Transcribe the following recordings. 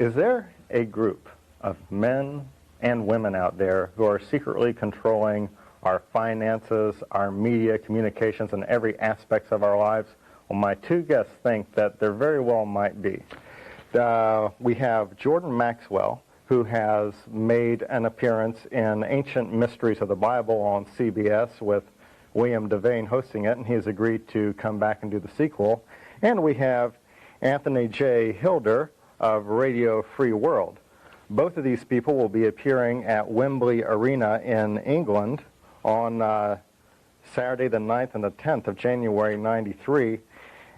Is there a group of men and women out there who are secretly controlling our finances, our media, communications, and every aspect of our lives? Well, my two guests think that there very well might be. We have Jordan Maxwell, who has made an appearance in Ancient Mysteries of the Bible on CBS with William Devane hosting it, and he has agreed to come back and do the sequel. And we have Anthony J. Hilder of Radio Free World. Both of these people will be appearing at Wembley Arena in England on Saturday the 9th and the 10th of January 93.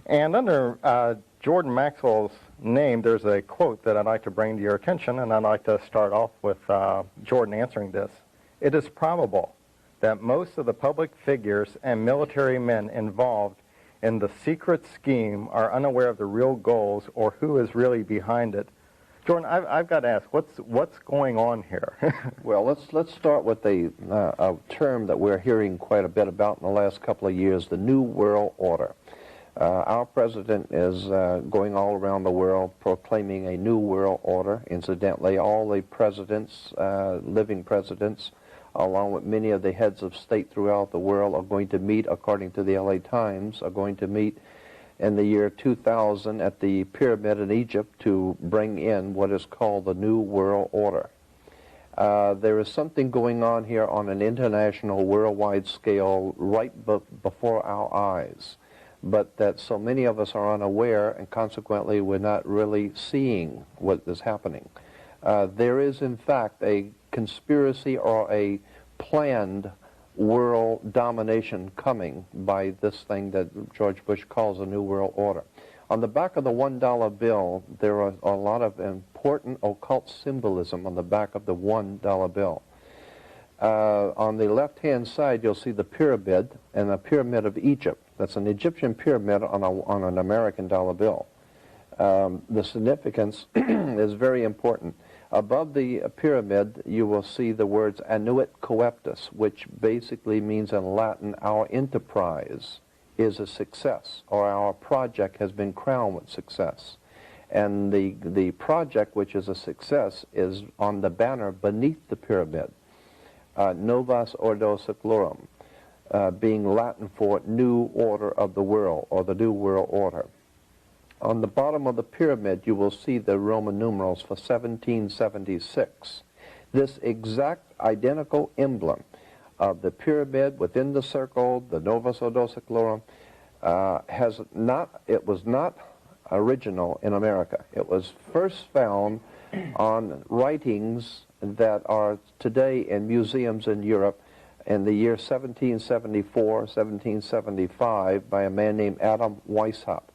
And under Jordan Maxwell's name, there's a quote that I'd like to bring to your attention, and I'd like to start off with Jordan answering this. It is probable that most of the public figures and military men involved in the secret scheme are unaware of the real goals or who is really behind it. Jordan, I've got to ask, what's going on here? Well, let's start with a term that we're hearing quite a bit about in the last couple of years, the New World Order. Our president is going all around the world proclaiming a New World Order. Incidentally, all the presidents, living presidents, along with many of the heads of state throughout the world, are going to meet, according to the LA Times, are going to meet in the year 2000 at the pyramid in Egypt to bring in what is called the New World Order. There is something going on here on an international, worldwide scale right before our eyes, but that so many of us are unaware, and consequently we're not really seeing what is happening. There is, in fact, a conspiracy or a planned world domination coming by this thing that George Bush calls a New World Order. On the back of the $1 bill, there are a lot of important occult symbolism on the back of the $1 bill. On the left-hand side, you'll see the pyramid, and the pyramid of Egypt. That's an Egyptian pyramid on an American dollar bill. The significance is very important. Above the pyramid, you will see the words Annuit Coeptus, which basically means in Latin, our enterprise is a success, or our project has been crowned with success. And the project, which is a success, is on the banner beneath the pyramid, Novus Ordo Seclorum, being Latin for New Order of the World, or the New World Order. On the bottom of the pyramid, you will see the Roman numerals for 1776. This exact identical emblem of the pyramid within the circle, the Novus Ordo Seclorum, it was not original in America. It was first found on writings that are today in museums in Europe in the year 1774, 1775 by a man named Adam Weishaupt,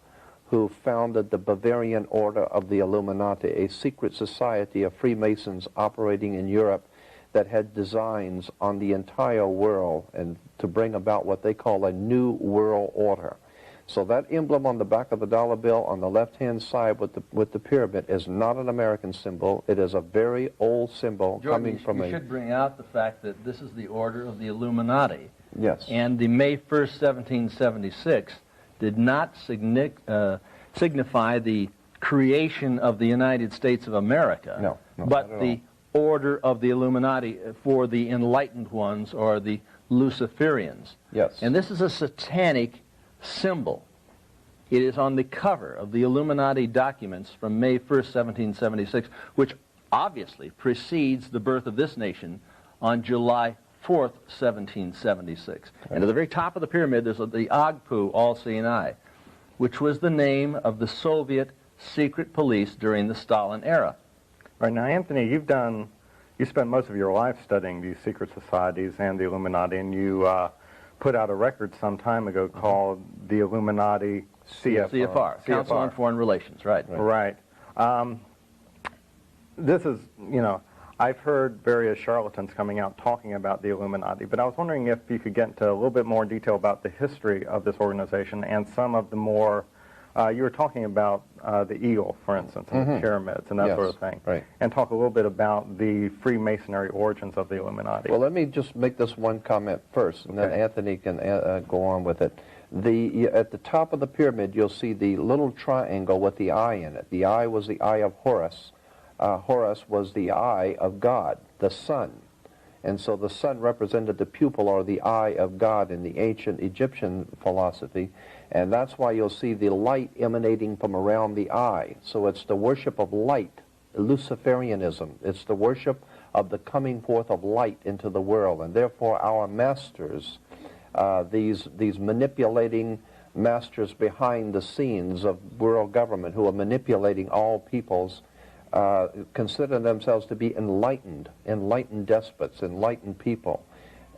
who founded the Bavarian Order of the Illuminati, a secret society of Freemasons operating in Europe that had designs on the entire world and to bring about what they call a New World Order. So that emblem on the back of the dollar bill on the left-hand side with the pyramid is not an American symbol. It is a very old symbol coming from you a... should bring out the fact that this is the Order of the Illuminati. Yes. And the May 1st, 1776 did not signify the creation of the United States of America, no, but the Order of the Illuminati for the enlightened ones, or the Luciferians. Yes. And this is a satanic symbol. It is on the cover of the Illuminati documents from May 1st, 1776, which obviously precedes the birth of this nation on July 4th, 1776. Right. And at the very top of the pyramid, there's the Agpu, all-seeing eye, which was the name of the Soviet secret police during the Stalin era. Right, now, Anthony, you spent most of your life studying these secret societies and the Illuminati, and you put out a record some time ago called the Illuminati CFR, Council on Foreign Relations, right. Right. This is, I've heard various charlatans coming out talking about the Illuminati, but I was wondering if you could get into a little bit more detail about the history of this organization and some of the more, you were talking about the eagle, for instance, and the pyramids and that sort of thing, right. And talk a little bit about the Freemasonry origins of the Illuminati. Well, let me just make this one comment first, and then Anthony can go on with it. At the top of the pyramid, you'll see the little triangle with the eye in it. The eye was the eye of Horus, Horus was the eye of God, the sun. And so the sun represented the pupil or the eye of God in the ancient Egyptian philosophy. And that's why you'll see the light emanating from around the eye. So it's the worship of light, Luciferianism. It's the worship of the coming forth of light into the world. And therefore our masters, these manipulating masters behind the scenes of world government who are manipulating all peoples, consider themselves to be enlightened despots, enlightened people.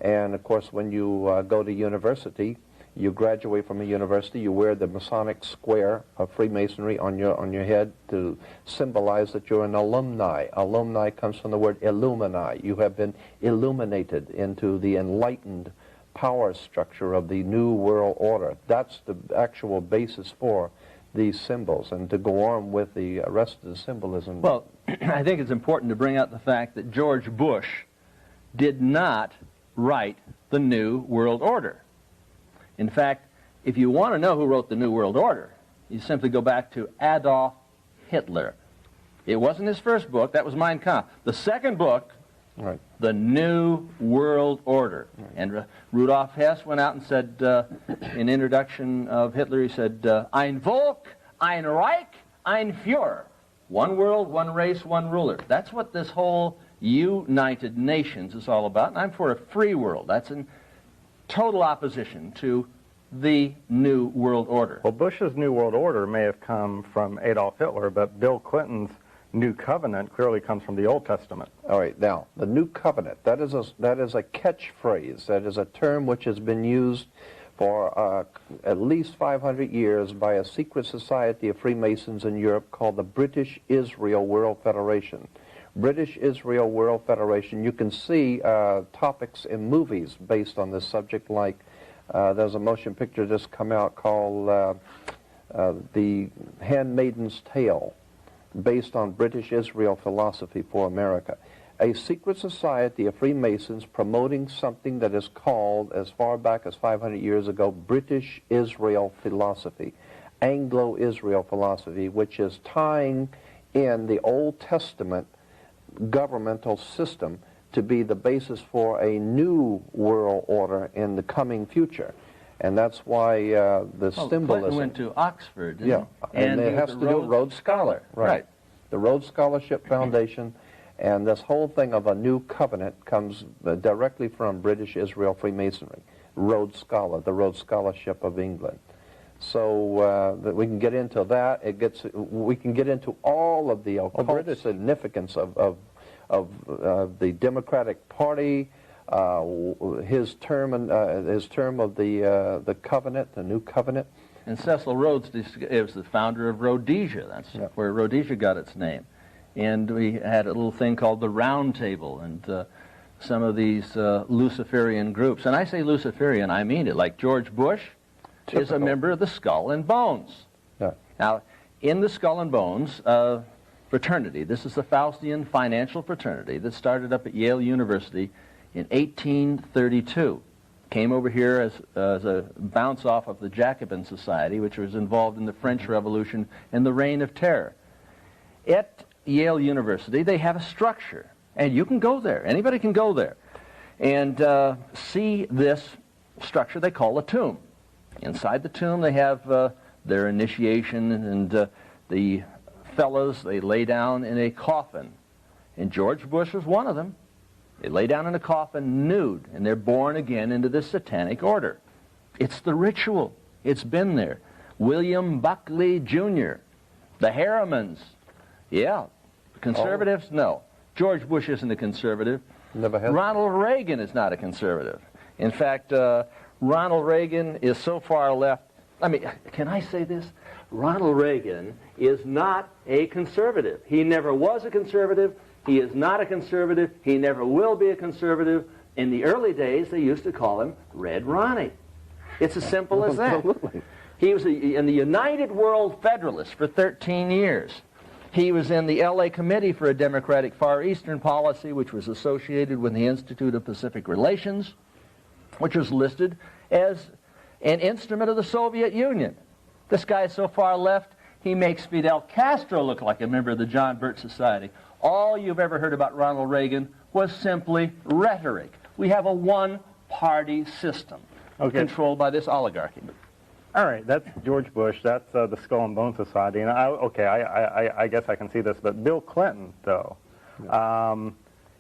And of course, when you go to university, you graduate from a university, you wear the Masonic square of Freemasonry on your head to symbolize that you're an alumni. Alumni comes from the word illumini. You have been illuminated into the enlightened power structure of the New World Order. That's the actual basis for these symbols. And to go on with the rest of the symbolism. Well, I think it's important to bring out the fact that George Bush did not write the New World Order. In fact, if you want to know who wrote the New World Order, you simply go back to Adolf Hitler. It wasn't his first book, that was Mein Kampf. The second book, right, the New World Order. Right. And Rudolf Hess went out and said, in introduction of Hitler, he said, Ein Volk, ein Reich, ein Führer. One world, one race, one ruler. That's what this whole United Nations is all about. And I'm for a free world. That's in total opposition to the New World Order. Well, Bush's New World Order may have come from Adolf Hitler, but Bill Clinton's New Covenant clearly comes from the Old Testament. All right, now, the New Covenant, that is a catchphrase. That is a term which has been used for at least 500 years by a secret society of Freemasons in Europe called the British Israel World Federation. British Israel World Federation, you can see topics in movies based on this subject, like there's a motion picture just come out called The Handmaid's Tale, based on British Israel philosophy for America. A secret society of Freemasons promoting something that is called, as far back as 500 years ago, British Israel philosophy, Anglo-Israel philosophy, which is tying in the Old Testament governmental system to be the basis for a new world order in the coming future. And that's why the symbolism... Clinton went to Oxford, didn't he? And it has to do with Rhodes Scholar. Right. The Rhodes Scholarship Foundation, and this whole thing of a new covenant comes directly from British Israel Freemasonry. Rhodes Scholar, the Rhodes Scholarship of England. So that we can get into that. We can get into all of the occult significance of the Democratic Party, his term of the covenant, the new covenant. And Cecil Rhodes is the founder of Rhodesia. That's where Rhodesia got its name. And we had a little thing called the Round Table, and some of these Luciferian groups. And I say Luciferian, I mean it. Like George Bush is a member of the Skull and Bones. Yeah. Now, in the Skull and Bones fraternity, this is the Faustian financial fraternity that started up at Yale University in 1832. Came over here as a bounce off of the Jacobin Society, which was involved in the French Revolution and the Reign of Terror. At Yale University, they have a structure, and you can go there. Anybody can go there and see this structure they call a tomb. Inside the tomb, they have their initiation, and the fellows, they lay down in a coffin. And George Bush was one of them. They lay down in a coffin nude, and they're born again into this satanic order. It's the ritual. It's been there. William Buckley Jr., the Harrimans. Yeah. Conservatives? No. George Bush isn't a conservative. Never has. Ronald Reagan is not a conservative. In fact, Ronald Reagan is so far left. I mean, can I say this? Ronald Reagan is not a conservative. He never was a conservative. He is not a conservative. He never will be a conservative. In the early days, they used to call him Red Ronnie. It's as simple as that. Absolutely. He was in the United World Federalists for 13 years. He was in the L.A. Committee for a Democratic Far Eastern Policy, which was associated with the Institute of Pacific Relations, which was listed as an instrument of the Soviet Union. This guy is so far left, he makes Fidel Castro look like a member of the John Birch Society. All you've ever heard about Ronald Reagan was simply rhetoric. We have a one-party system controlled by this oligarchy. All right, that's George Bush. That's the Skull and Bone Society. And I guess I can see this. But Bill Clinton, though,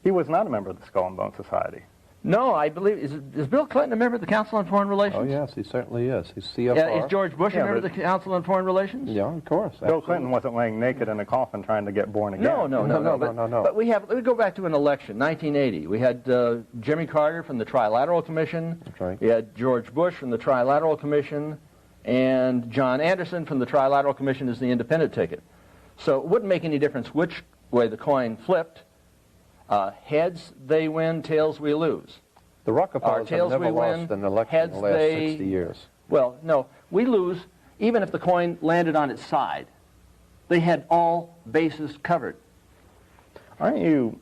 he was not a member of the Skull and Bone Society. No, I believe, is Bill Clinton a member of the Council on Foreign Relations? Oh, yes, he certainly is. He's CFR. Is George Bush a member of the Council on Foreign Relations? Yeah, of course. Bill Clinton wasn't laying naked in a coffin trying to get born again. No. But we go back to an election, 1980. We had Jimmy Carter from the Trilateral Commission. That's right. We had George Bush from the Trilateral Commission, and John Anderson from the Trilateral Commission as the independent ticket. So it wouldn't make any difference which way the coin flipped. Heads, they win, tails, we lose. The Rockefellers have never lost an election in the last 60 years. Well, no, we lose even if the coin landed on its side. They had all bases covered. Aren't you,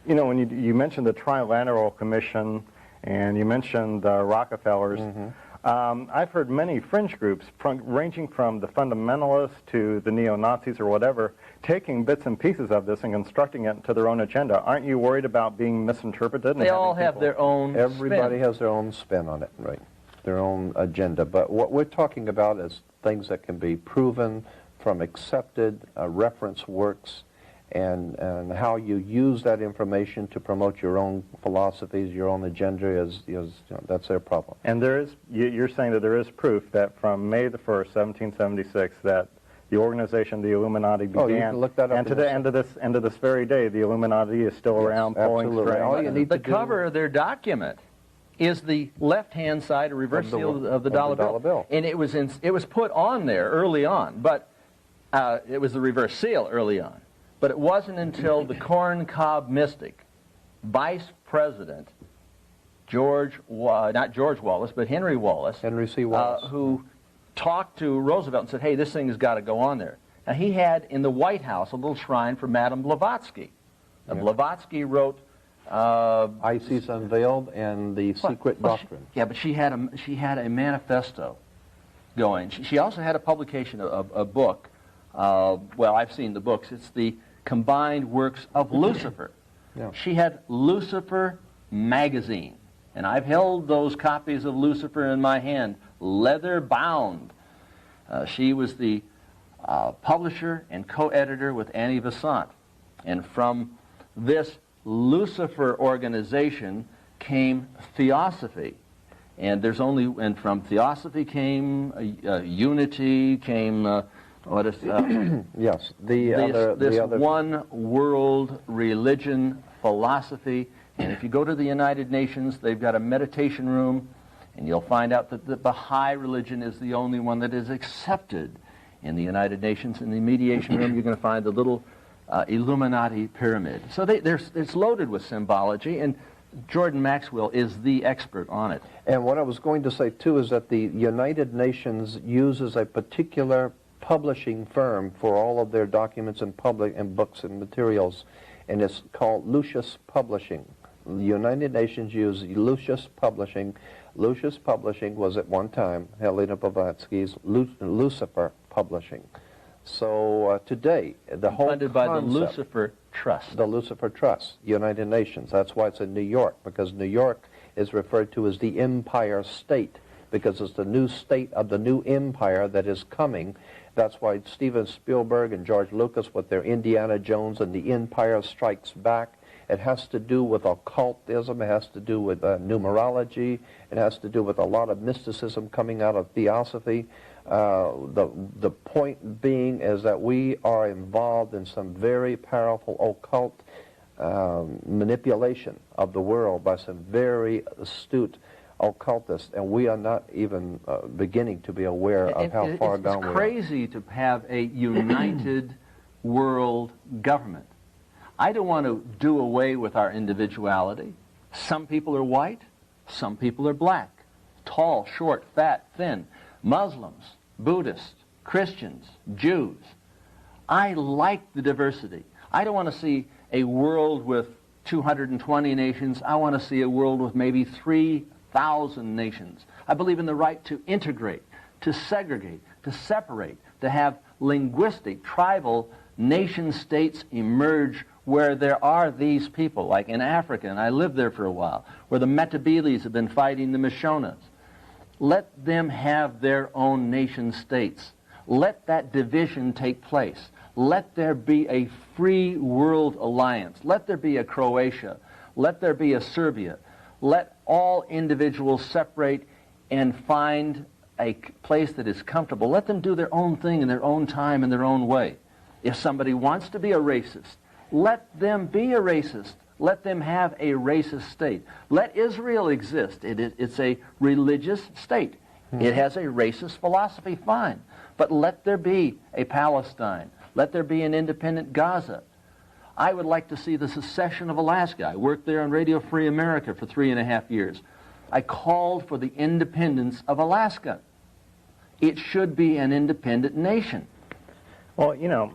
when you mentioned the Trilateral Commission and you mentioned the Rockefellers, I've heard many fringe groups, ranging from the fundamentalists to the neo-Nazis or whatever, taking bits and pieces of this and constructing it into their own agenda. Aren't you worried about being misinterpreted? They all have their own Everybody spin. has their own spin on it, right? Their own agenda. But what we're talking about is things that can be proven from accepted reference works, and how you use that information to promote your own philosophies, your own agenda, that's their problem. And you're saying that there is proof that from May the 1st, 1776, that the organization, the Illuminati, began. You can look that up. And to the end of this very day, the Illuminati is still around pulling strings. All you need the to do cover of their document is the left-hand side, a reverse seal of the dollar bill. And it was put on there early on, but it was the reverse seal early on. But it wasn't until the corn cob mystic, Vice President not George Wallace, but Henry Wallace, Henry C. Wallace, who talked to Roosevelt and said, hey, this thing has got to go on there. Now, he had in the White House a little shrine for Madame Blavatsky. Now, Blavatsky wrote Isis Unveiled and the Secret Doctrine. But she had a manifesto going. She also had a publication of a book. I've seen the books. It's the combined works of Lucifer. Yeah. She had Lucifer magazine, and I've held those copies of Lucifer in my hand, leather bound. She was the publisher and co-editor with Annie Besant, and from this Lucifer organization came Theosophy, and from Theosophy came Unity, came yes, this one world religion philosophy. And if you go to the United Nations, they've got a meditation room, and you'll find out that the Baha'i religion is the only one that is accepted in the United Nations. In the mediation room, you're going to find the little Illuminati pyramid. So it's loaded with symbology, and Jordan Maxwell is the expert on it. And what I was going to say, too, is that the United Nations uses a particular publishing firm for all of their documents and books and materials, and it's called Lucius Publishing. The United Nations use Lucius Publishing. Lucius Publishing was at one time Helena Blavatsky's Lucifer Publishing. So today, the whole funded by the Lucifer Trust. The Lucifer Trust, United Nations. That's why it's in New York, because New York is referred to as the Empire State, because it's the new state of the new empire that is coming. That's why Steven Spielberg and George Lucas with their Indiana Jones and the Empire Strikes Back, it has to do with occultism, it has to do with numerology, it has to do with a lot of mysticism coming out of theosophy. The point being is that we are involved in some very powerful occult manipulation of the world by some very astute occultists, and we are not even beginning to be aware of how far down we are. It's crazy to have a united world government. I don't want to do away with our individuality. Some people are white, some people are black, tall, short, fat, thin, Muslims, Buddhists, Christians, Jews. I like the diversity. I don't want to see a world with 220 nations. I want to see a world with maybe 3,000 nations. I believe in the right to integrate, to segregate, to separate, to have linguistic, tribal nation states emerge where there are these people, like in Africa, and I lived there for a while, where the Metabeles have been fighting the Mashonas. Let them have their own nation states. Let that division take place. Let there be a free world alliance. Let there be a Croatia. Let there be a Serbia. Let all individuals separate and find a place that is comfortable. Let them do their own thing in their own time, in their own way. If somebody wants to be a racist, let them be a racist. Let them have a racist state. Let Israel exist. It's a religious state. It has a racist philosophy, fine. But let there be a Palestine. Let there be an independent Gaza. I would like to see the secession of Alaska. I worked there on Radio Free America for 3.5 years. I called for the independence of Alaska. It should be an independent nation. Well, you know,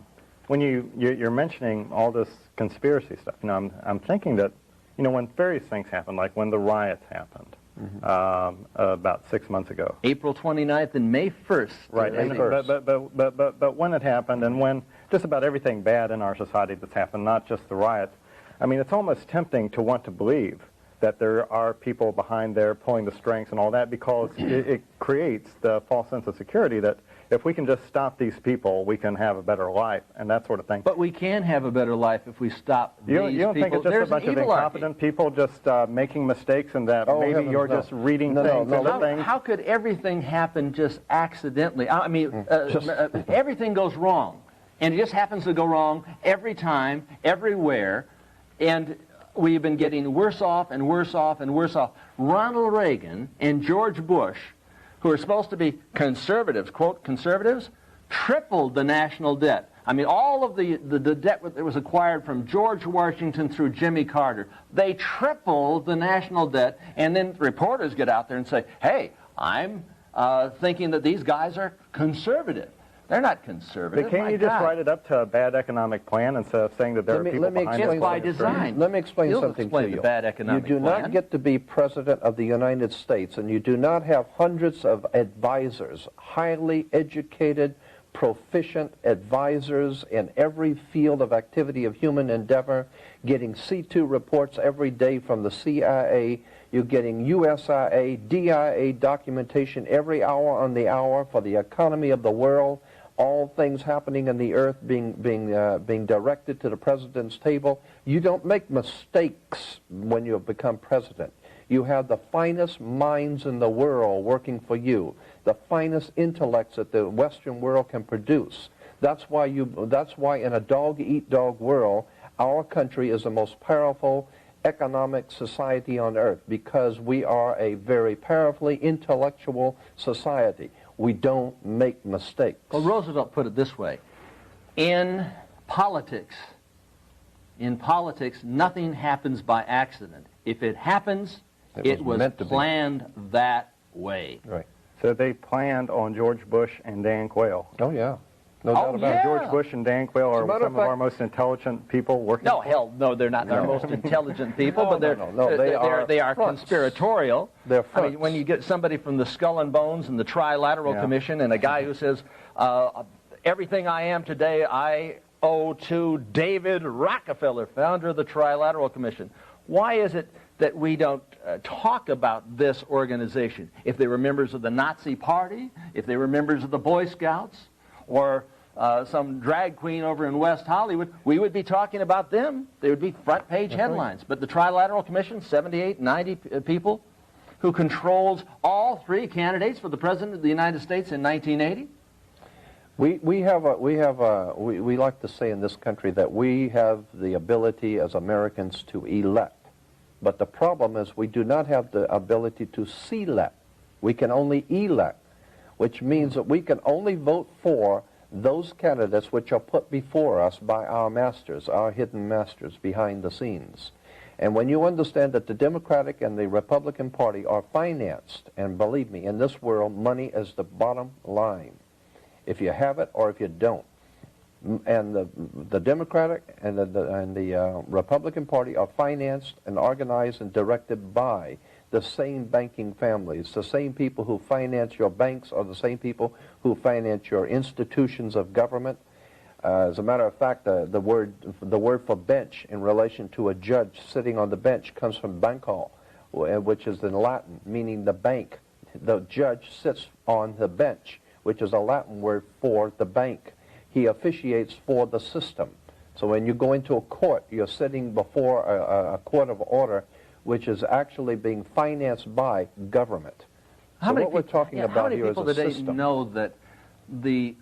when you're mentioning all this conspiracy stuff, you know, I'm thinking that, you know, when various things happen, like when the riots happened about 6 months ago. April 29th and May 1st. Right, but when it happened, and when just about everything bad in our society that's happened, not just the riots, I mean, it's almost tempting to want to believe that there are people behind there pulling the strings and all that, because it creates the false sense of security that if we can just stop these people, we can have a better life and that sort of thing. But we can have a better life if we stop these people. You don't think it's just a bunch of incompetent people just making mistakes, and that maybe you're just reading things? How could everything happen just accidentally? I mean, everything goes wrong, and it just happens to go wrong every time, everywhere, and we've been getting worse off and worse off and worse off. Ronald Reagan and George Bush, who are supposed to be conservatives, quote, conservatives, tripled the national debt. I mean, all of the debt that was acquired from George Washington through Jimmy Carter, they tripled the national debt, and then reporters get out there and say, hey, I'm thinking that these guys are conservative. They're not conservative. But can't you just write it up to a bad economic plan instead of saying that there are people behind it? It's by design. Let me explain something to you. The bad economic you do not get to be president of the United States, and you do not have hundreds of advisors, highly educated, proficient advisors in every field of activity of human endeavor, getting C2 reports every day from the CIA. You're getting USIA, DIA documentation every hour on the hour for the economy of the world. All things happening in the earth being directed to the president's table. You don't make mistakes when you have become president. You have the finest minds in the world working for you, the finest intellects that the Western world can produce. That's why in a dog-eat-dog world, our country is the most powerful economic society on earth, because we are a very powerfully intellectual society. We don't make mistakes. Well, Roosevelt put it this way: in politics, nothing happens by accident. If it happens, it was planned that way. Right. So they planned on George Bush and Dan Quayle. Oh, yeah. No doubt about it. George Bush and Dan Quayle are some of our most intelligent people working. No, hell, no, they're not our most intelligent people, but they are conspiratorial. They're fronts. I mean, when you get somebody from the Skull and Bones and the Trilateral Commission, and a guy who says, everything I am today I owe to David Rockefeller, founder of the Trilateral Commission. Why is it that we don't talk about this organization? If they were members of the Nazi Party, if they were members of the Boy Scouts, or some drag queen over in West Hollywood, we would be talking about them. They would be front-page headlines. But the Trilateral Commission, 78, 90 people, who controls all three candidates for the President of the United States in 1980? We like to say in this country that we have the ability as Americans to elect. But the problem is we do not have the ability to select. We can only elect, which means that we can only vote for those candidates which are put before us by our masters, our hidden masters behind the scenes. And when you understand that the Democratic and the Republican Party are financed, and believe me, in this world, money is the bottom line. If you have it or if you don't. And the Democratic and the Republican Party are financed and organized and directed by the same banking families. The same people who finance your banks are the same people who finance your institutions of government. As a matter of fact, the word for bench in relation to a judge sitting on the bench comes from banco, which is in Latin, meaning the bank. The judge sits on the bench, which is a Latin word for the bank. He officiates for the system. So when you go into a court, you're sitting before a court of order, which is actually being financed by government. So what we're talking about here is a system. How many people today know that the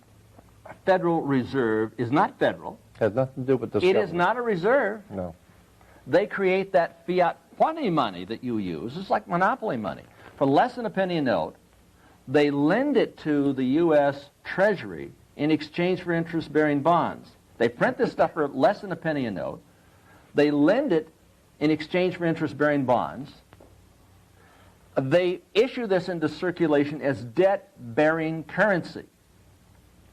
Federal Reserve is not federal? Has nothing to do with this It government. is not a reserve. No. They create that fiat money that you use. It's like monopoly money. For less than a penny a note, they lend it to the U.S. Treasury in exchange for interest-bearing bonds. They print this stuff for less than a penny a note. They lend it in exchange for interest-bearing bonds. They issue this into circulation as debt-bearing currency.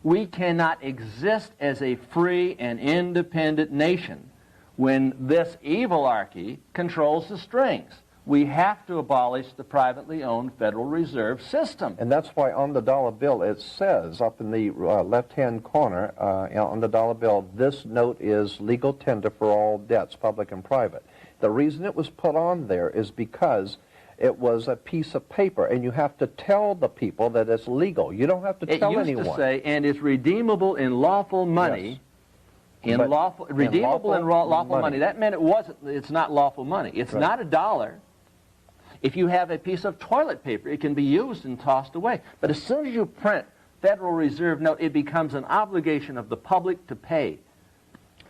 We cannot exist as a free and independent nation when this evilarchy controls the strings. We have to abolish the privately owned Federal Reserve System. And that's why on the dollar bill it says up in the left-hand corner on the dollar bill, this note is legal tender for all debts, public and private. The reason it was put on there is because it was a piece of paper, and you have to tell the people that it's legal. You don't have to tell anyone. It used to say, and it's redeemable in lawful money. Yes. Redeemable in lawful money. That meant it's not lawful money. It's not a dollar. If you have a piece of toilet paper, it can be used and tossed away. But as soon as you print Federal Reserve note, it becomes an obligation of the public to pay.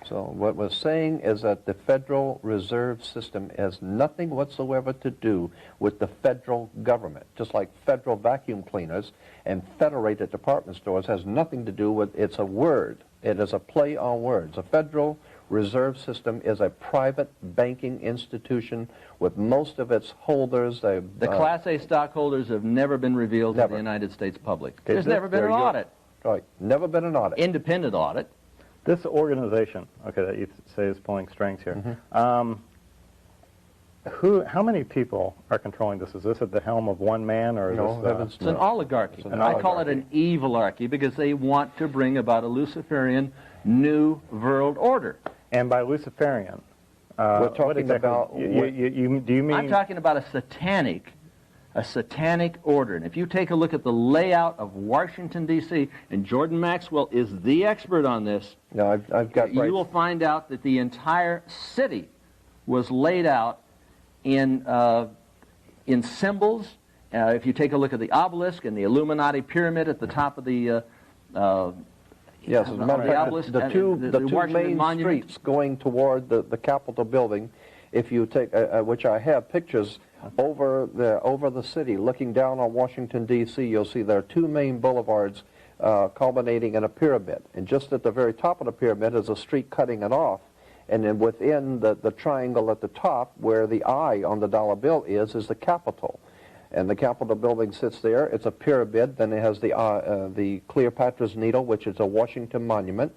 So what we're saying is that the Federal Reserve System has nothing whatsoever to do with the federal government. Just like federal vacuum cleaners and federated department stores has nothing to do with, it's a word. It is a play on words. A Federal Reserve System is a private banking institution with most of its holders. The Class A stockholders have never been revealed to the United States public. There's never been an audit. Right, never been an audit. Independent audit. This organization, okay, that you say is pulling strings here, how many people are controlling this? Is this at the helm of one man, or is this... It's an oligarchy. I call it an evilarchy because they want to bring about a Luciferian new world order. And by Luciferian, we're talking about... do you mean... I'm talking about a satanic order. And if you take a look at the layout of Washington, D.C., and Jordan Maxwell is the expert on this, I've got you will find out that the entire city was laid out in symbols. If you take a look at the obelisk and the Illuminati pyramid at the top of the yes, as a matter of fact, the two main Monument. streets going toward the Capitol building, if you take, which I have pictures over the city, looking down on Washington, D.C., you'll see there are two main boulevards culminating in a pyramid. And just at the very top of the pyramid is a street cutting it off. And then within the triangle at the top, where the eye on the dollar bill is the Capitol. And the Capitol building sits there. It's a pyramid. Then it has the Cleopatra's Needle, which is a Washington monument.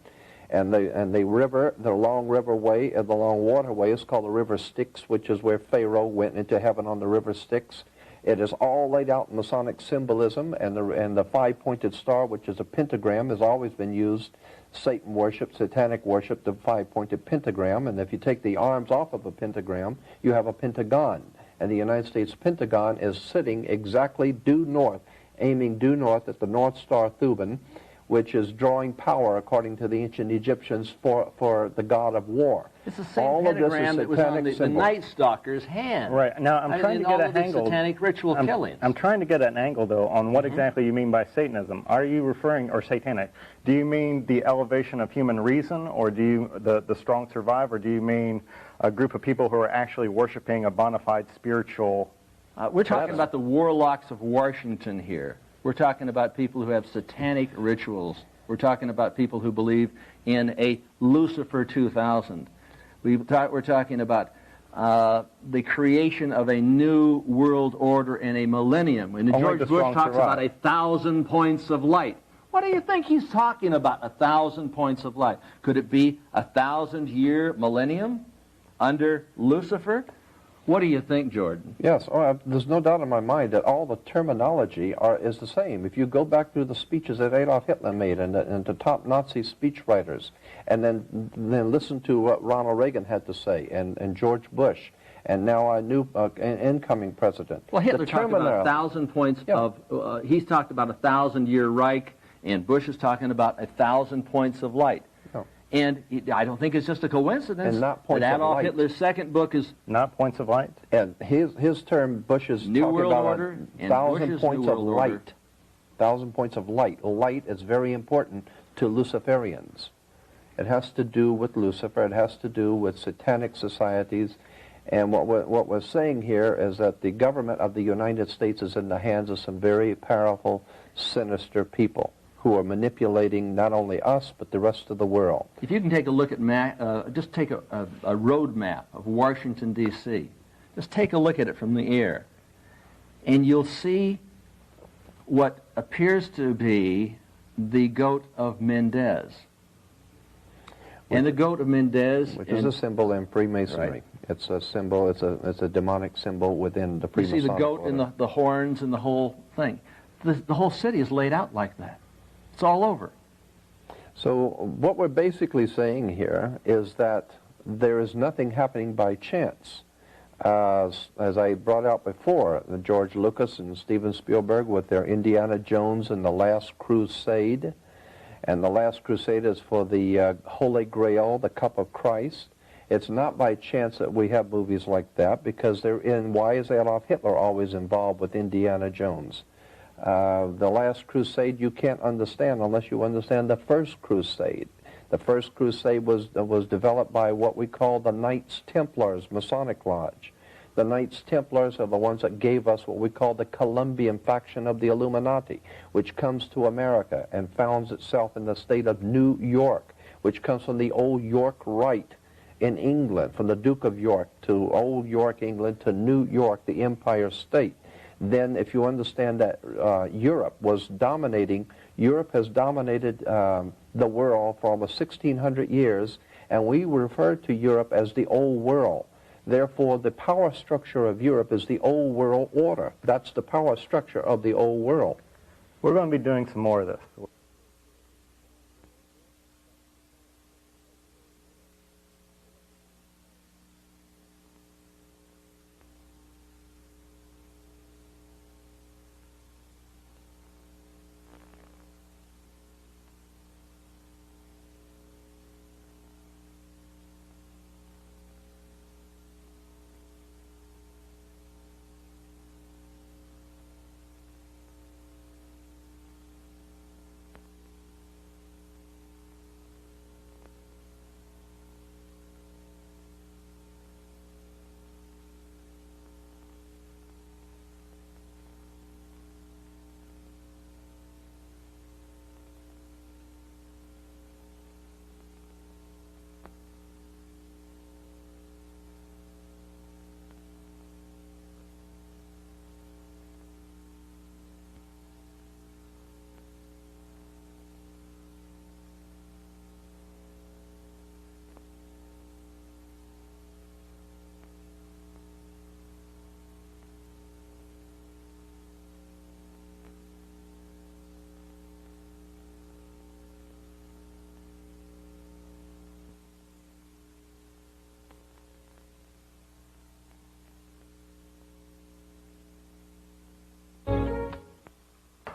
And the river, the long riverway, and the long waterway is called the River Styx, which is where Pharaoh went into heaven on the River Styx. It is all laid out in Masonic symbolism, and the five-pointed star, which is a pentagram, has always been used. Satan worship, satanic worship, the five-pointed pentagram. And if you take the arms off of a pentagram, you have a pentagon. And the United States Pentagon is sitting exactly due north, aiming due north at the North Star Thuban, which is drawing power, according to the ancient Egyptians, for the god of war. It's the same pentagram that was on the Night Stalker's hand. Right. Now, I'm trying to get an angle. Satanic ritual killings. I'm trying to get an angle, though, on what exactly you mean by Satanism. Are you referring, or satanic, do you mean the elevation of human reason, or do you, the strong survive, or do you mean a group of people who are actually worshiping a bona fide spiritual... We're talking about the warlocks of Washington here. We're talking about people who have satanic rituals. We're talking about people who believe in a Lucifer 2000. We're talking about the creation of a new world order in a millennium. When George Bush talks about 1,000 points of light, what do you think he's talking about, 1,000 points of light? Could it be 1,000-year millennium under Lucifer? What do you think, Jordan? Yes, there's no doubt in my mind that all the terminology is the same. If you go back through the speeches that Adolf Hitler made and the top Nazi speechwriters, and then listen to what Ronald Reagan had to say, and George Bush, and now our new incoming president. Well, Hitler talked about 1,000 points of, he's talked about 1,000-year Reich, and Bush is talking about 1,000 points of light. And I don't think it's just a coincidence that Adolf Hitler's second book is... Not points of light? And his term, Bush is New talking World about Order 1,000 points of light. Order. 1,000 points of light. Light is very important to Luciferians. It has to do with Lucifer. It has to do with satanic societies. And what we're saying here is that the government of the United States is in the hands of some very powerful, sinister people who are manipulating not only us, but the rest of the world. If you can take a look at, just take a road map of Washington, D.C. Just take a look at it from the air, and you'll see what appears to be the goat of Mendez. And the goat of Mendez... Which is a symbol in Freemasonry. Right. It's a symbol, it's a demonic symbol within the Freemasonic You see the goat order. and the horns and the whole thing. The whole city is laid out like that. It's all over. So what we're basically saying here is that there is nothing happening by chance. As I brought out before, George Lucas and Steven Spielberg with their Indiana Jones and the Last Crusade. And the Last Crusade is for the Holy Grail, the Cup of Christ. It's not by chance that we have movies like that, because they're in. Why is Adolf Hitler always involved with Indiana Jones? The Last Crusade you can't understand unless you understand the First Crusade. The First Crusade was developed by what we call the Knights Templars Masonic Lodge. The Knights Templars are the ones that gave us what we call the Columbian faction of the Illuminati, which comes to America and founds itself in the state of New York, which comes from the old York Rite in England, from the Duke of York to old York, England, to New York, the Empire State. Then if you understand that Europe has dominated the world for almost 1,600 years, and we refer to Europe as the Old World. Therefore, the power structure of Europe is the Old World Order. That's the power structure of the Old World. We're going to be doing some more of this.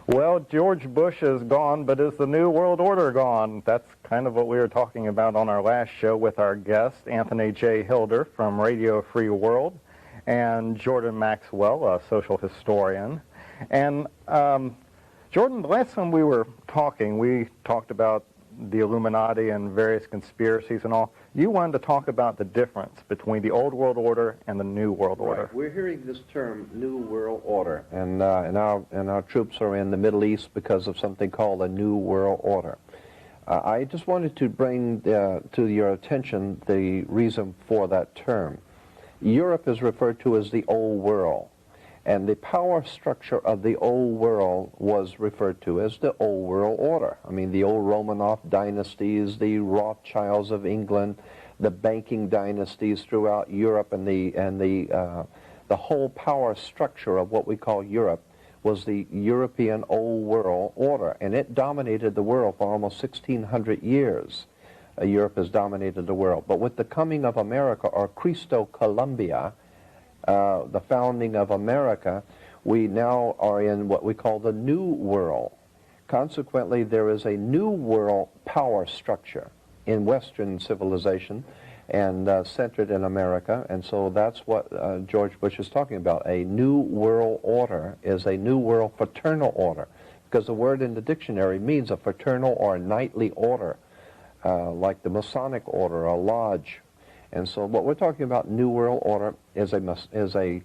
Well, George Bush is gone, but is the New World Order gone? That's kind of what we were talking about on our last show with our guest, Anthony J. Hilder from Radio Free World, and Jordan Maxwell, a social historian. And Jordan, the last time we were talking, we talked about the Illuminati and various conspiracies and all. You wanted to talk about the difference between the Old World Order and the New World Order. Right. We're hearing this term, New World Order, and our troops are in the Middle East because of something called a New World Order. I just wanted to bring to your attention the reason for that term. Europe is referred to as the Old World, and the power structure of the Old World was referred to as the Old World Order. I mean, the old Romanov dynasties, the Rothschilds of England, the banking dynasties throughout Europe, and the whole power structure of what we call Europe was the European Old World Order, and it dominated the world for almost 1,600 years. Europe has dominated the world. But with the coming of America, or Christo Columbia, the founding of America, we now are in what we call the New World. Consequently, there is a New World power structure in Western civilization and centered in America, and so that's what George Bush is talking about. A New World Order is a New World fraternal order, because the word in the dictionary means a fraternal or a knightly order, like the Masonic order, a lodge. And so what we're talking about, New World Order, is a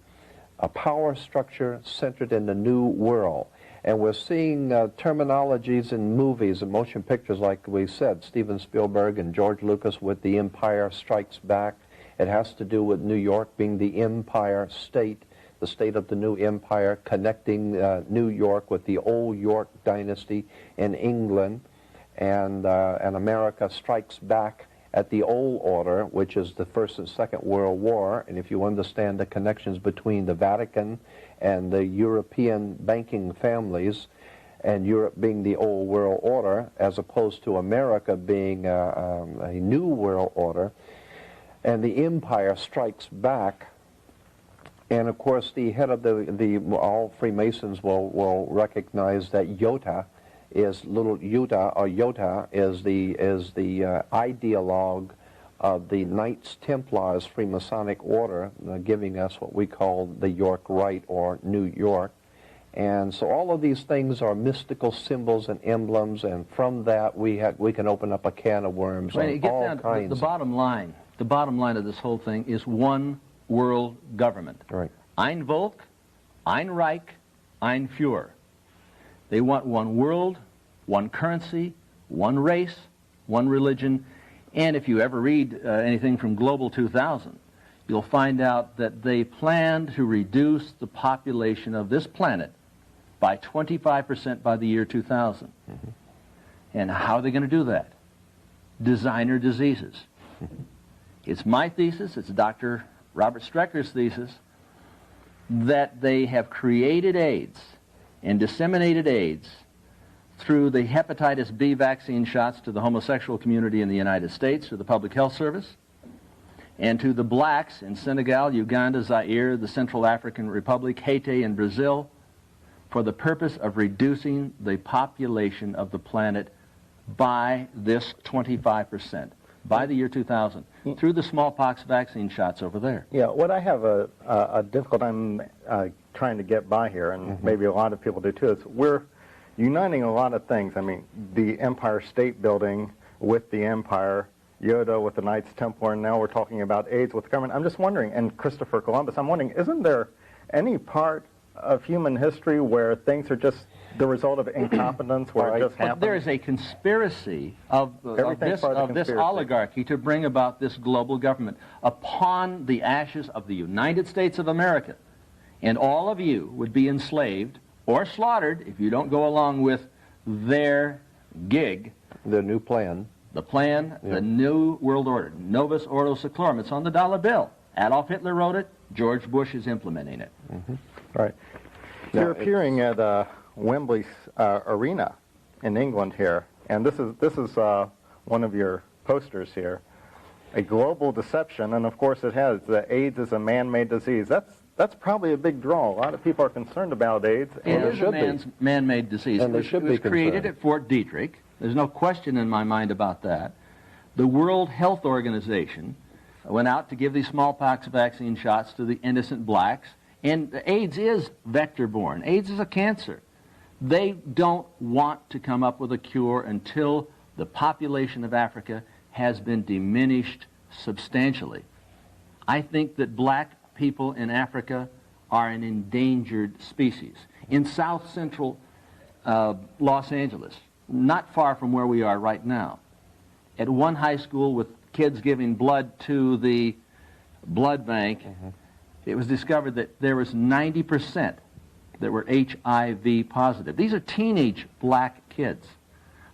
power structure centered in the New World. And we're seeing terminologies in movies and motion pictures, like we said, Steven Spielberg and George Lucas with The Empire Strikes Back. It has to do with New York being the empire state, the state of the new empire, connecting New York with the old York dynasty in England. And America strikes back at the old order, which is the First and Second World War. And if you understand the connections between the Vatican and the European banking families, and Europe being the old world order, as opposed to America being a new world order, and the empire strikes back. And of course, the head of all Freemasons will recognize that Iota is little Utah, or Iota is the ideologue of the Knights Templars Freemasonic order, giving us what we call the York Rite, or New York. And so all of these things are mystical symbols and emblems, and from that we can open up a can of worms on all kinds. The bottom line of this whole thing is one world government. Right. Ein Volk, ein Reich, ein Führer. They want one world, one currency, one race, one religion. And if you ever read anything from Global 2000, you'll find out that they plan to reduce the population of this planet by 25% by the year 2000. Mm-hmm. And how are they going to do that? Designer diseases. It's my thesis, it's Dr. Robert Strecker's thesis, that they have created AIDS and disseminated AIDS through the hepatitis B vaccine shots to the homosexual community in the United States, to the Public Health Service, and to the blacks in Senegal, Uganda, Zaire, the Central African Republic, Haiti, and Brazil, for the purpose of reducing the population of the planet by this 25%, by the year 2000, through the smallpox vaccine shots over there. Yeah, what I have a difficult time trying to get by here, and maybe a lot of people do too, is we're uniting a lot of things. I mean, the Empire State Building with the Empire, Yoda with the Knights Templar, and now we're talking about AIDS with the government. I'm just wondering, and Christopher Columbus, I'm wondering, isn't there any part of human history where things are just the result of incompetence, where it just happens? There is a conspiracy of this oligarchy to bring about this global government upon the ashes of the United States of America. And all of you would be enslaved or slaughtered if you don't go along with their gig. The new plan. The plan, the New World Order, Novus Ordo Seclorum. It's on the dollar bill. Adolf Hitler wrote it. George Bush is implementing it. Right. You're appearing at Wembley Arena in England here, and this is one of your posters here. A global deception, and of course it has that AIDS is a man-made disease. That's probably a big draw. A lot of people are concerned about AIDS. It is a man-made disease. And it was created at Fort Detrick. There's no question in my mind about that. The World Health Organization went out to give these smallpox vaccine shots to the innocent blacks, and AIDS is vector-borne. AIDS is a cancer. They don't want to come up with a cure until the population of Africa has been diminished substantially. I think that black people in Africa are an endangered species. In south central Los Angeles, not far from where we are right now, at one high school with kids giving blood to the blood bank, it was discovered that there was 90% that were HIV positive. These are teenage black kids.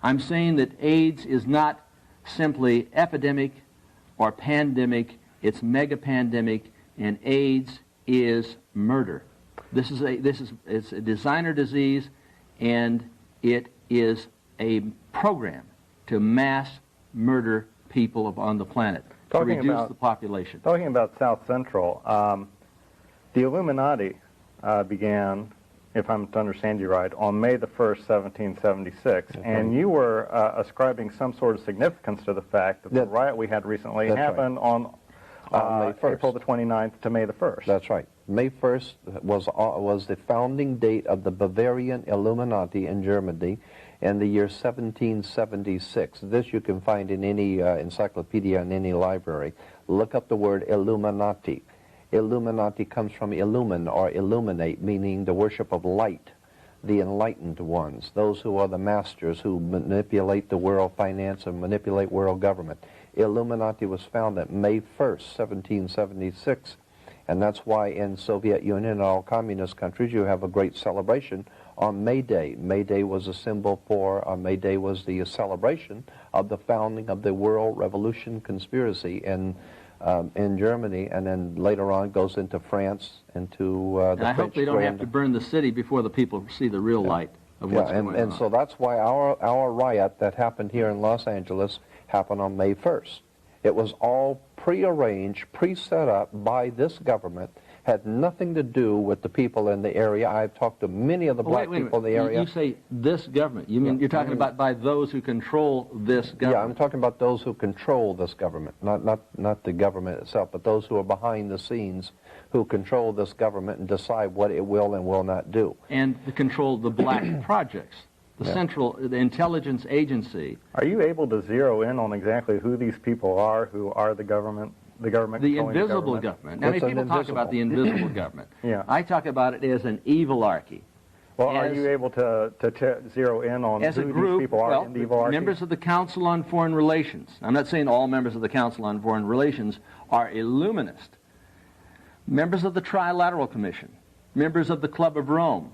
I'm saying that AIDS is not simply epidemic or pandemic, it's mega pandemic, and AIDS is murder. It's a designer disease, and it is a program to mass murder people on the planet to reduce the population. Talking about South Central, the Illuminati began, if I'm to understand you right, on May the 1st, 1776, and you were ascribing some sort of significance to the fact that the riot we had recently happened on May 1st. April the 29th to May the 1st. That's right. May 1st was the founding date of the Bavarian Illuminati in Germany in the year 1776. This you can find in any encyclopedia in any library. Look up the word Illuminati. Illuminati comes from illumine or illuminate, meaning the worship of light, the enlightened ones, those who are the masters who manipulate the world finance and manipulate world government. Illuminati was founded May 1st, 1776, and that's why in Soviet Union and all communist countries you have a great celebration on May Day. May Day was a symbol for, May Day was the celebration of the founding of the World Revolution Conspiracy in Germany, and then later on goes into France, into the and I hope they don't have to burn the city before the people see the real light of what's going on. And so that's why our riot that happened here in Los Angeles happened on May 1st. It was all prearranged, pre-set up by this government, had nothing to do with the people in the area. I've talked to many of the black people in the area. You say this government. You mean you're talking about by those who control this government? Yeah, I'm talking about those who control this government, not the government itself, but those who are behind the scenes who control this government and decide what it will and will not do. And to control the black projects. The intelligence agency. Are you able to zero in on exactly who these people are who are the government? The invisible government. Now, people talk about the invisible government. Yeah. I talk about it as an evilarchy. Well, are you able to zero in on as who a group, these people are in the evilarchy? Members of the Council on Foreign Relations. I'm not saying all members of the Council on Foreign Relations are illuminist. Members of the Trilateral Commission. Members of the Club of Rome.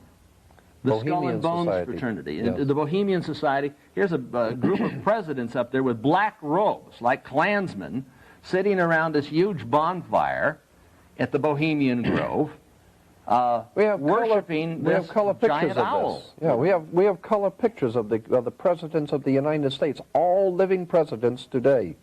The Bohemian Skull and Bones Society. Fraternity, Yes. the Bohemian Society. Here's a group of presidents up there with black robes, like Klansmen, sitting around this huge bonfire at the Bohemian Grove, worshiping this giant owl. Yeah, we have color pictures of the presidents of the United States, all living presidents today,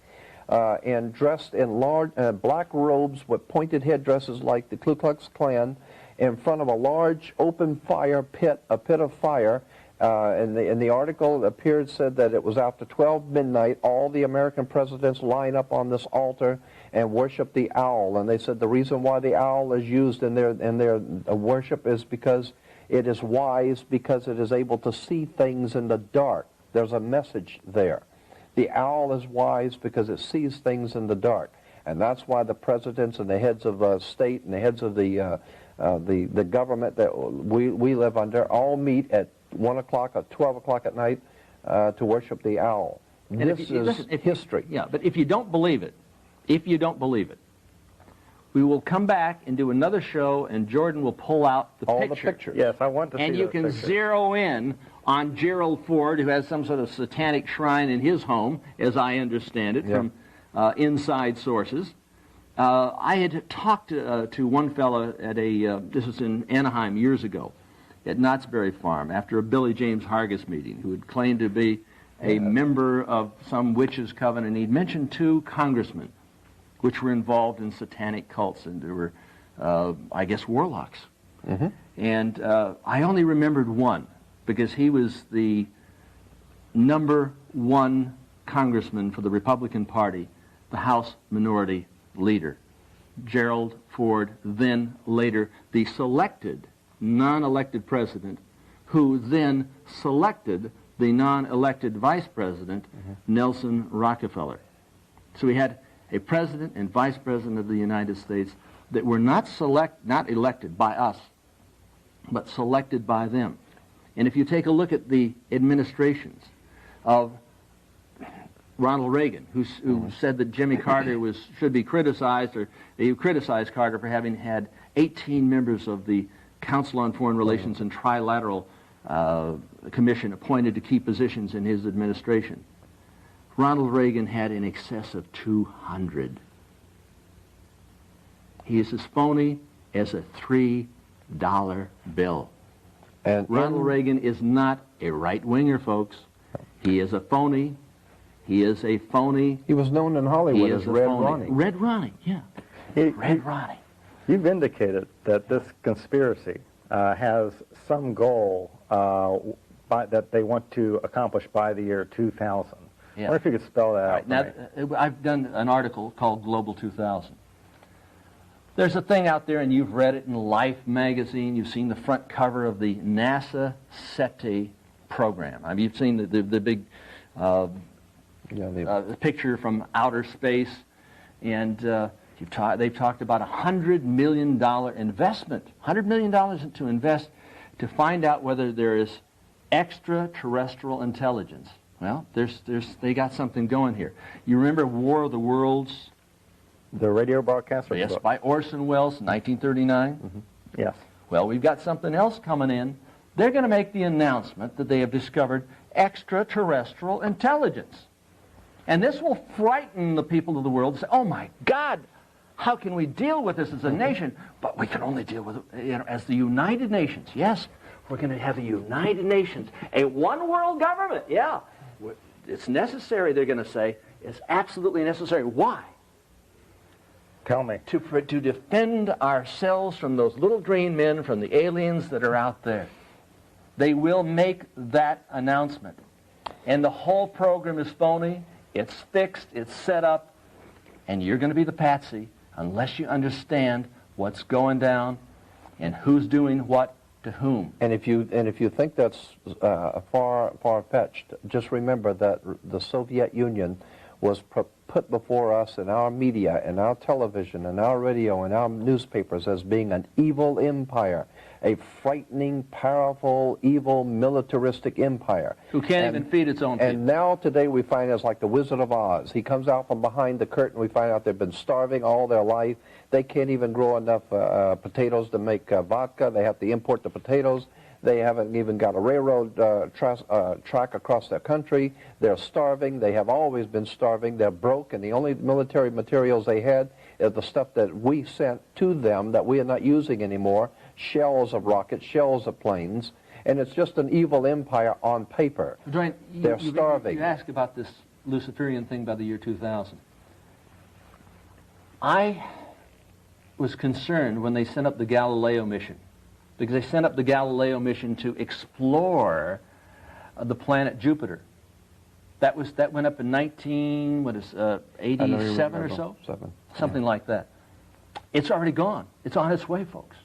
and dressed in large black robes with pointed headdresses like the Ku Klux Klan, in front of a large open fire pit, a pit of fire. In the article, it said that it was after 12 midnight, all the American presidents line up on this altar and worship the owl. And they said the reason why the owl is used in their worship is because it is wise, because it is able to see things in the dark. There's a message there. The owl is wise because it sees things in the dark. And that's why the presidents and the heads of state and the heads of the government that we live under all meet at 1 o'clock or 12 o'clock at night to worship the owl. And this is history. Yeah, but if you don't believe it, we will come back and do another show, and Jordan will pull out the all the pictures. Yes, I want to see and you can zero in on Gerald Ford, who has some sort of satanic shrine in his home, as I understand it, from inside sources. I had talked to one fellow at this was in Anaheim years ago, at Knott's Berry Farm, after a Billy James Hargis meeting, who had claimed to be a member of some witches' coven, and he'd mentioned 2 congressmen which were involved in satanic cults, and there were, I guess, warlocks. Mm-hmm. And I only remembered one, because he was the #1 congressman for the Republican Party, the House Minority Leader, Gerald Ford, then later the selected, non-elected president, who then selected the non-elected vice president, Nelson Rockefeller. So we had a president and vice president of the United States that were not elected by us, but selected by them. And if you take a look at the administrations of Ronald Reagan, who said that Jimmy Carter should be criticized, or he criticized Carter for having had 18 members of the Council on Foreign Relations and Trilateral Commission appointed to key positions in his administration. Ronald Reagan had in excess of 200. He is as phony as a $3 bill. And Ronald Reagan is not a right-winger, folks. He is a phony. He is a phony. he was known in Hollywood He as is a Red phony. Ronnie. Red Ronnie, yeah. Red Ronnie. You've indicated that this conspiracy has some goal that they want to accomplish by the year 2000. Yeah. I wonder if you could spell that out Now, for me. I've done an article called Global 2000. There's a thing out there, and you've read it in Life magazine. You've seen the front cover of the NASA SETI program. I mean, you've seen the big picture from outer space, and they've talked about a $100 million investment, $100 million to invest to find out whether there is extraterrestrial intelligence. Well, they got something going here. You remember War of the Worlds? The radio broadcast? Or Yes, book? by Orson Welles, 1939. Mm-hmm. Yes. Well, we've got something else coming in. They're going to make the announcement that they have discovered extraterrestrial intelligence. And this will frighten the people of the world. Say, oh my God, how can we deal with this as a nation? But we can only deal with it as the United Nations. Yes, we're going to have a United Nations, a one-world government. Yeah, it's necessary, they're going to say. It's absolutely necessary. Why? Tell me. To defend ourselves from those little green men, from the aliens that are out there. They will make that announcement. And the whole program is phony. It's fixed. It's set up. And you're going to be the patsy unless you understand what's going down and who's doing what to whom. And if you think that's far-fetched, just remember that the Soviet Union was put before us in our media, in our television, in our radio, in our newspapers as being an evil empire, a frightening, powerful, evil, militaristic empire. Who can't even feed its own people. And now today we find it's like the Wizard of Oz. He comes out from behind the curtain. We find out they've been starving all their life. They can't even grow enough potatoes to make vodka. They have to import the potatoes. They haven't even got a railroad track across their country. They're starving. They have always been starving. They're broke, and the only military materials they had is the stuff that we sent to them that we are not using anymore, shells of rockets, shells of planes, and it's just an evil empire on paper. Dwayne, They're starving. You asked about this Luciferian thing by the year 2000. I was concerned when they sent up the Galileo mission, because they sent up the Galileo mission to explore the planet Jupiter. That went up in 87 or so? Something like that. It's already gone. It's on its way, folks.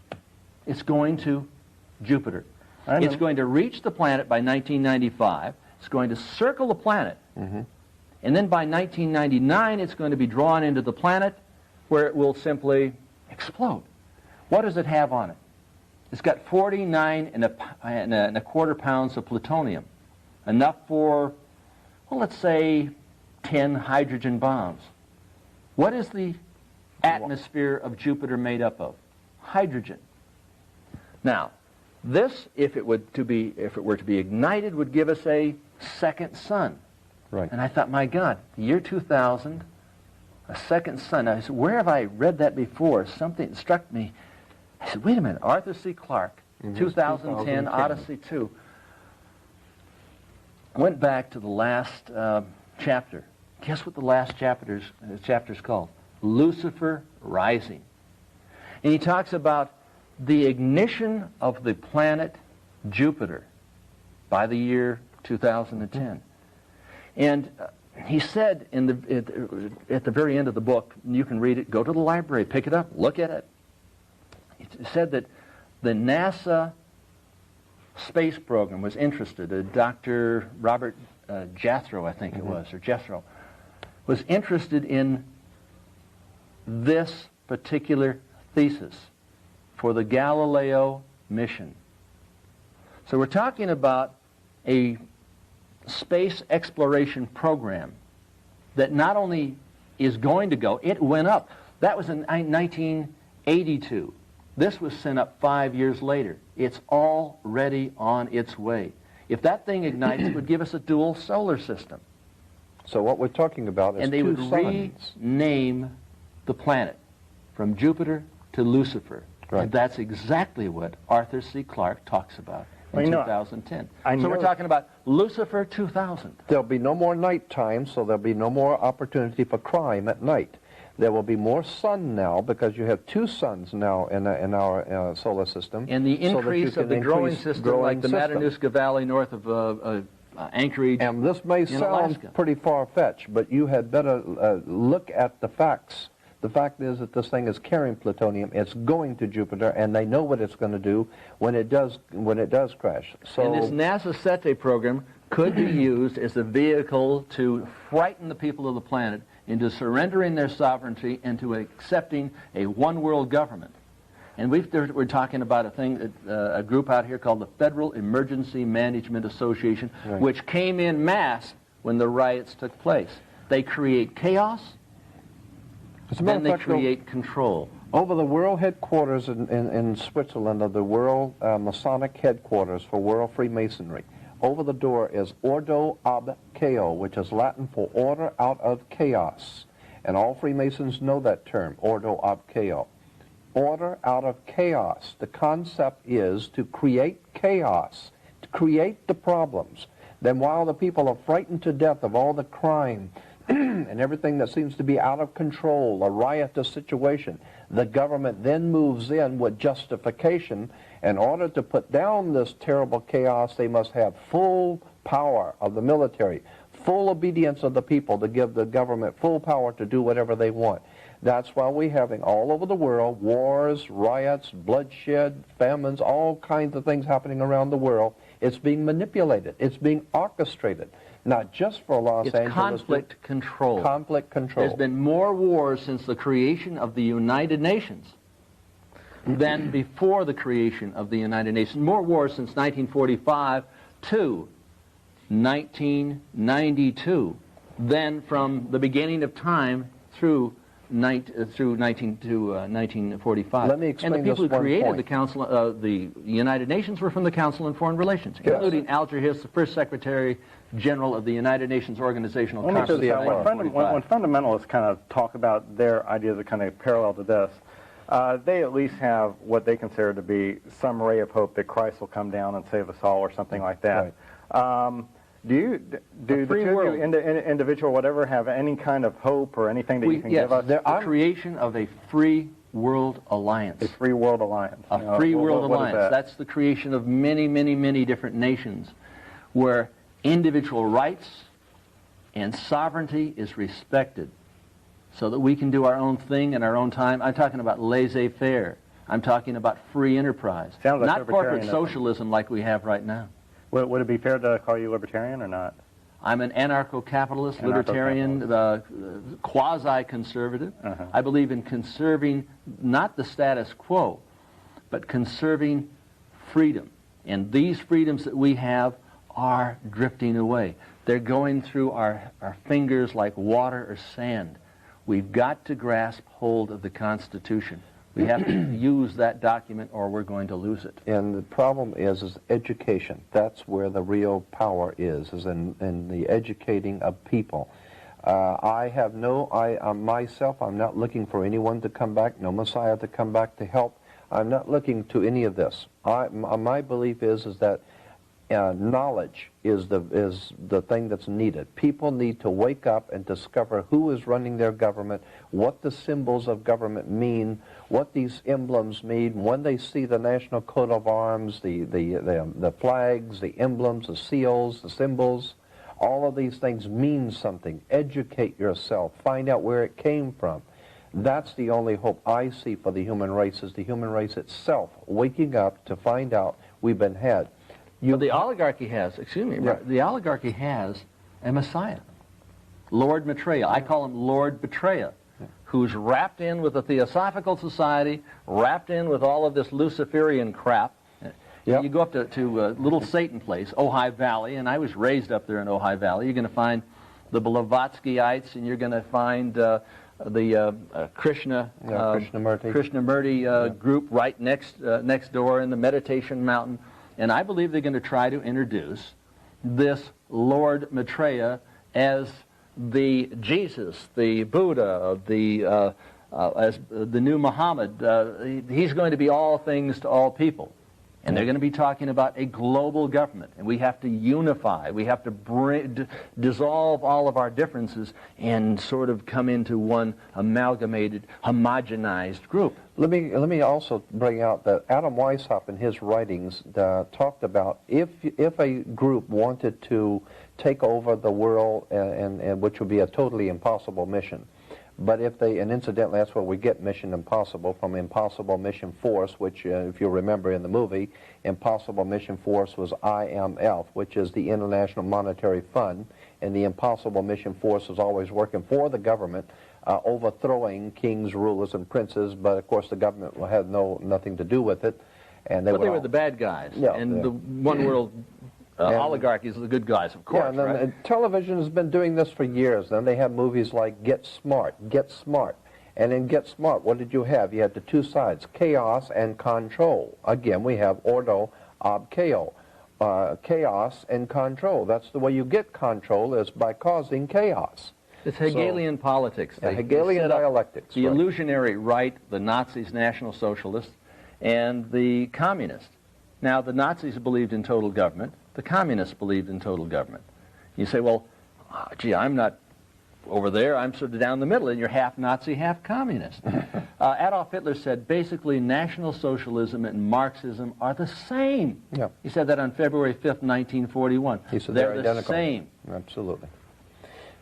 It's going to Jupiter. It's going to reach the planet by 1995. It's going to circle the planet. Mm-hmm. And then by 1999, it's going to be drawn into the planet where it will simply explode. What does it have on it? It's got 49 and a quarter pounds of plutonium, enough for, well, let's say 10 hydrogen bombs. What is the atmosphere of Jupiter made up of? Hydrogen. Now, this, if it were to be ignited, would give us a second sun. Right. And I thought, my God, the year 2000, a second sun. I said, where have I read that before? Something struck me. I said, wait a minute, Arthur C. Clarke, 2010, Odyssey 2. I went back to the last chapter. Guess what the last chapter's called? Lucifer Rising. And he talks about the ignition of the planet Jupiter by the year 2010. And he said at the very end of the book, you can read it, go to the library, pick it up, look at it. He said that the NASA space program was interested, Dr. Robert Jethro, I think it was, or Jethro, was interested in this particular thesis for the Galileo mission. So we're talking about a space exploration program that not only is going to go, it went up. That was in 1982. This was sent up 5 years later. It's already on its way. If that thing ignites, it would give us a dual solar system. So what we're talking about is and they two would suns. rename the planet from Jupiter to Lucifer. Right. And that's exactly what Arthur C. Clarke talks about in 2010. So we're talking about Lucifer 2000. There'll be no more nighttime, so there'll be no more opportunity for crime at night. There will be more sun now because you have two suns now in our solar system. And the increase of the growing system, like the Matanuska Valley north of Anchorage. And this may sound Alaska. pretty far-fetched, but you had better look at the facts. The fact is that this thing is carrying plutonium. It's going to Jupiter, and they know what it's going to do when it does crash. So, and this NASA SETE program could be used as a vehicle to frighten the people of the planet into surrendering their sovereignty and to accepting a one-world government. And we're talking about a group out here called the Federal Emergency Management Association, right. which came in mass when the riots took place. They create chaos, then they create control. Over the world headquarters in Switzerland of the World Masonic Headquarters for World Freemasonry, over the door is Ordo ab Chao, which is Latin for order out of chaos. And all Freemasons know that term, Ordo ab Chao. Order out of chaos. The concept is to create chaos, to create the problems. Then while the people are frightened to death of all the crime and everything that seems to be out of control, a riotous situation, the government then moves in with justification. In order to put down this terrible chaos, they must have full power of the military, full obedience of the people to give the government full power to do whatever they want. That's why we're having all over the world wars, riots, bloodshed, famines, all kinds of things happening around the world. It's being manipulated. It's being orchestrated, not just for Los Angeles. It's conflict control. Conflict control. There's been more wars since the creation of the United Nations than before the creation of the United Nations. More wars since 1945 to 1992 than from the beginning of time through 1945. Let me explain and the people this who one created point. the Council, the United Nations, were from the Council on Foreign Relations, Yes. including Alger Hiss, the first Secretary General of the United Nations Organizational Let me Conference. just say, when fundamentalists kind of talk about their ideas that kind of parallel to this, they at least have what they consider to be some ray of hope that Christ will come down and save us all, or something like that. Right. Do the two of you, individual, whatever, have any kind of hope or anything that you can give us? The creation of a free world alliance. A free world alliance. A free world alliance. That's the creation of many, many, many different nations where individual rights and sovereignty is respected so that we can do our own thing in our own time. I'm talking about laissez-faire. I'm talking about free enterprise. Sounds like not corporate libertarianism. socialism like we have right now. Would it be fair to call you libertarian or not? I'm an anarcho-capitalist, libertarian, quasi-conservative. I believe in conserving not the status quo, but conserving freedom. And these freedoms that we have are drifting away. They're going through our fingers like water or sand. We've got to grasp hold of the Constitution. We have to use that document or we're going to lose it. And the problem is education. That's where the real power is in the educating of people. Myself, I'm not looking for anyone to come back, no Messiah to come back to help. I'm not looking to any of this. My belief is that knowledge is the thing that's needed. People need to wake up and discover who is running their government, what the symbols of government mean, what these emblems mean. When they see the national coat of arms, the flags, the emblems, the seals, the symbols, all of these things mean something. Educate yourself. Find out where it came from. That's the only hope I see for the human race, is the human race itself waking up to find out we've been had. But the oligarchy has, the oligarchy has a Messiah, Lord Maitreya. I call him Lord Betraya, who's wrapped in with the Theosophical Society, wrapped in with all of this Luciferian crap. Yep. You go up to little Satan place, Ojai Valley, and I was raised up there in Ojai Valley. You're going to find the Blavatskyites, and you're going to find the Krishnamurti group right next door in the Meditation Mountain. And I believe they're going to try to introduce this Lord Maitreya as the Jesus, the Buddha, as the new Muhammad, he's going to be all things to all people. And they're going to be talking about a global government, and we have to unify. We have to dissolve all of our differences and sort of come into one amalgamated, homogenized group. Let me also bring out that Adam Weishaupt in his writings talked about if a group wanted to take over the world, and which would be a totally impossible mission. But if they, and incidentally, that's where we get Mission Impossible from Impossible Mission Force, which, if you remember in the movie, Impossible Mission Force was IMF, which is the International Monetary Fund, and the Impossible Mission Force was always working for the government, overthrowing kings, rulers, and princes, but of course the government had nothing to do with it. And they were the bad guys, yeah, and the one world oligarchies are the good guys, of course. Yeah, and right? Television has been doing this for years. Then they have movies like Get Smart. And in Get Smart, what did you have? You had the two sides, chaos and control. Again, we have ordo ab chaos, chaos and control. That's the way you get control, is by causing chaos. It's Hegelian politics. Hegelian dialectics. The illusionary right, the Nazis, National Socialists, and the communists. Now, the Nazis believed in total government. The communists believed in total government. You say, well, gee, I'm not over there. I'm sort of down the middle, and you're half Nazi, half communist. Adolf Hitler said, basically, National Socialism and Marxism are the same. Yeah. He said that on February 5th, 1941. He said they're identical. The same. Absolutely.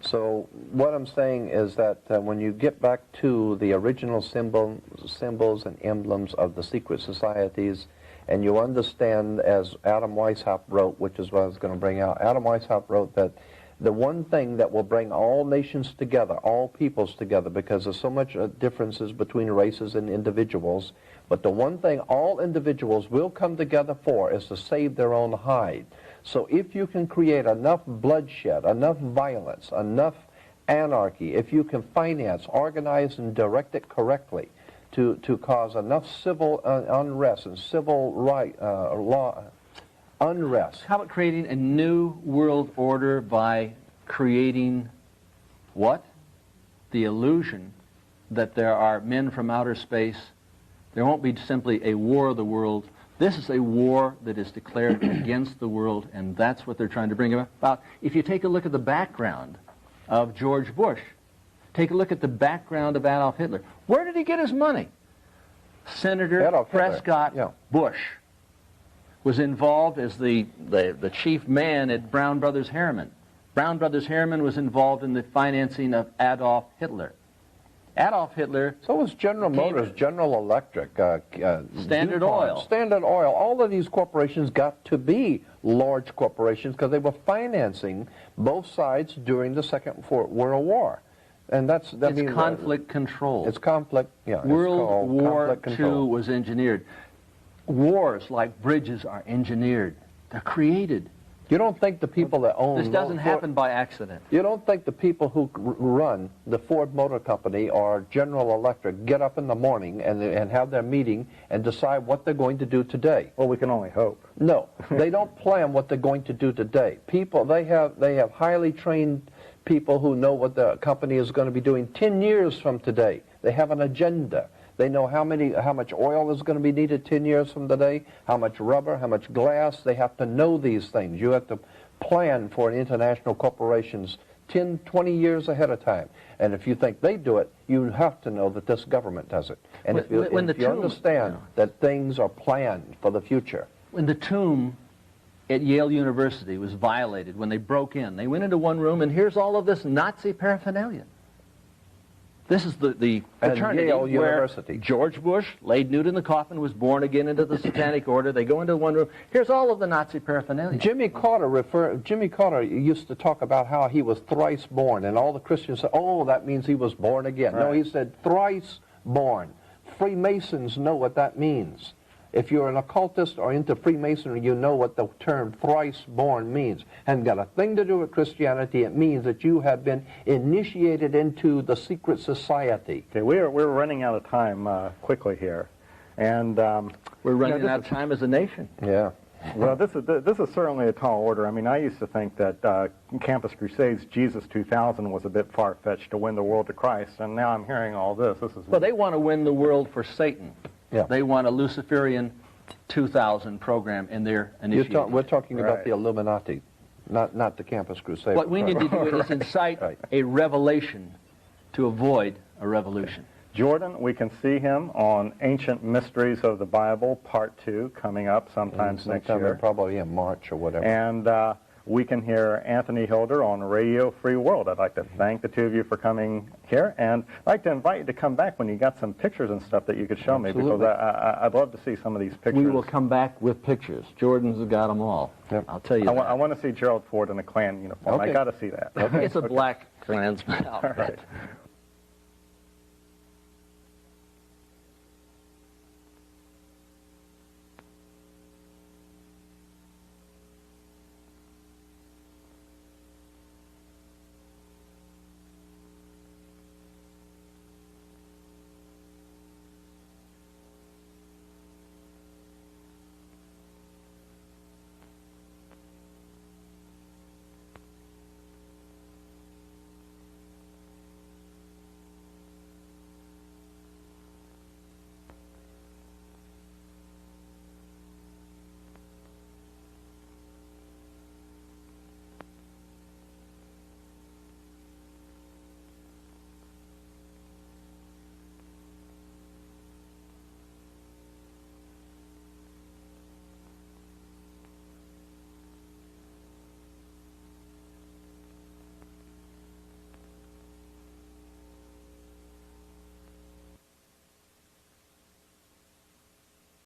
So what I'm saying is that when you get back to the original symbols and emblems of the secret societies, and you understand, as Adam Weishaupt wrote, which is what I was going to bring out, Adam Weishaupt wrote that the one thing that will bring all nations together, all peoples together, because there's so much differences between races and individuals, but the one thing all individuals will come together for is to save their own hide. So if you can create enough bloodshed, enough violence, enough anarchy, if you can finance, organize, and direct it correctly, to cause enough civil unrest and civil law unrest. How about creating a new world order by creating what? The illusion that there are men from outer space. There won't be simply a war of the world. This is a war that is declared against the world, and that's what they're trying to bring about. If you take a look at the background of George Bush, take a look at the background of Adolf Hitler. Where did he get his money? Senator Prescott Bush was involved as the chief man at Brown Brothers Harriman. Brown Brothers Harriman was involved in the financing of Adolf Hitler. Adolf Hitler... So was General Motors, General Electric, Standard DuPont, Oil. Standard Oil. All of these corporations got to be large corporations because they were financing both sides during the Second World War. And it's conflict control. It's conflict, yeah. World War II was engineered. Wars like bridges are engineered. They're created. You don't think the people that own... This doesn't happen by accident. You don't think the people who run the Ford Motor Company or General Electric get up in the morning and have their meeting and decide what they're going to do today? Well, we can only hope. No, they don't plan what they're going to do today. People, they have highly trained people who know what the company is going to be doing 10 years from today. They have an agenda. They know how much oil is going to be needed 10 years from today, how much rubber, how much glass. They have to know these things. You have to plan for an international corporations 10, 20 years ahead of time. And if you think they do it, you have to know that this government does it. And if you understand that things are planned for the future. When the tomb at Yale University was violated, when they broke in, they went into one room, and here's all of this Nazi paraphernalia. This is the fraternity Yale where University. George Bush, laid nude in the coffin, was born again into the Satanic Order. They go into one room. Here's all of the Nazi paraphernalia. Jimmy Carter used to talk about how he was thrice born, and all the Christians said, "Oh, that means he was born again." Right. No, he said thrice born. Freemasons know what that means. If you're an occultist or into Freemasonry, you know what the term thrice born means. And got a thing to do with Christianity. It means that you have been initiated into the secret society. Okay, we're running out of time quickly here. And we're running out of time as a nation. Yeah. Well, this is certainly a tall order. I mean, I used to think that Campus Crusades, Jesus 2000 was a bit far-fetched to win the world to Christ, and now I'm hearing all this. This is Well, they want to win the world for Satan. Yeah. They want a Luciferian 2000 program in their initiative. We're talking about Right. the Illuminati, not the Campus Crusade. What we need to do is incite Right. a revelation to avoid a revolution. Jordan, we can see him on Ancient Mysteries of the Bible, Part 2, coming up sometime next year. Probably in March or whatever. And we can hear Anthony Hilder on Radio Free World. I'd like to thank the two of you for coming here, and I'd like to invite you to come back when you got some pictures and stuff that you could show me, because I'd love to see some of these pictures. We will come back with pictures. Jordan's got them all. Yep. I'll tell you I want to see Gerald Ford in a Klan uniform. Okay. I got to see that. It's a black Klansman outfit. All right.